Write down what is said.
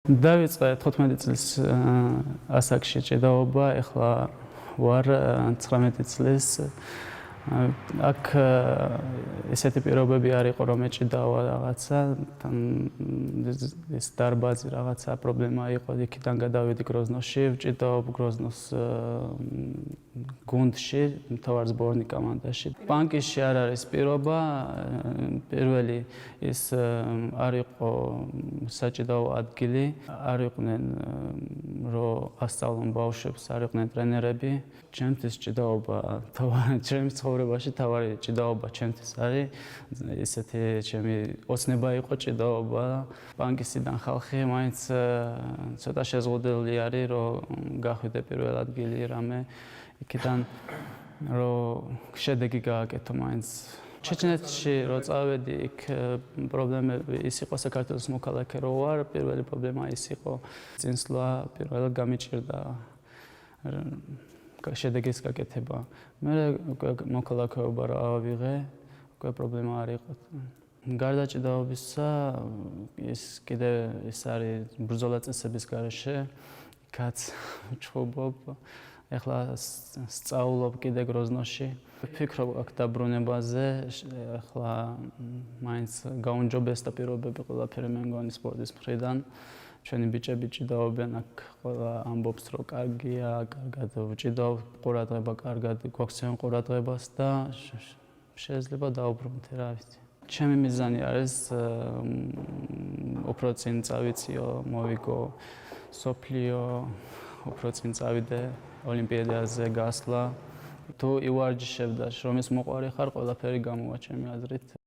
დავიწყე 15 წლის ასაკში ჭიდაობა, ეხლა ვარ 19 წლის. აქ ესეთი პირობები არ იყო, რომ ეჭიდავა რაღაცა, ეს დარბაზი რაღაცა პრობლემა იყო, იქიდან გადავედი გროზნოში, ვჭიდაობ გროზნოს გუნდში, მთავარ სборნი კომანდაში. ბანკში არ არის პირობა, პირველი ის არ იყო საჭიდაო ადგილი, არ იყვნენ რომ ასწავლონ ბავშვებს, არ იყვნენ ტრენერები. ჩემთვის ჭიდაობა ჩემი ცხოვრებაში თავარი ჭიდაობა ჩემთვის არის. ესეთი ჩემი ოცნება იყო ჭიდაობა. ბანკისიდან ხალხი მაინც ცოტა შეზღუდული არის, რომ გახვიდე პირველ ადგილი რამე. იქიდან რომ შედეგი გააკეთო მაინც. ჩეჩნეთში რო წავედი, იქ პრობლემები ის იყო საქართველოს მოქალაქე რო ვარ, პირველი პრობლემა ის იყო წინსვლა, პირველად გამიჭირდა შედეგის გაკეთება. მე მოქალაქეობა რა ავიღე, უკვე პრობლემა არ იყო. გარდა ჭიდაობისა, ის კიდე ის არის ბრძოლა წესების გარეშე, კაც ჩხუბობ. ეხლა სწავლობ კიდე გროზნოში. ვფიქრობ აქ დაბრუნებაზე, ეხლა მაინც გაუნჯობესდა პირობები ყველაფერი მე მგონი სპორტის მხრიდან. ჩვენი ბიჭები ჭიდაობენ, აქ ყველა ამბობს, რომ კარგია, კარგად ვჭიდავ, ყურადღება კარგად გვაქვს ჩვენ ყურადღებას და შეიძლება დავუბრუნდე, რა ვიცი. ჩემი მიზანი არის უფრო წინ წავიწიო, მოვიგო სოფლიო, უფრო წინ წავიდე ოლიმპიადაზე გასვლა. თუ ივარჯიშებ და შრომის მოყვარი ხარ, ყველაფერი გამოვა ჩემი აზრით.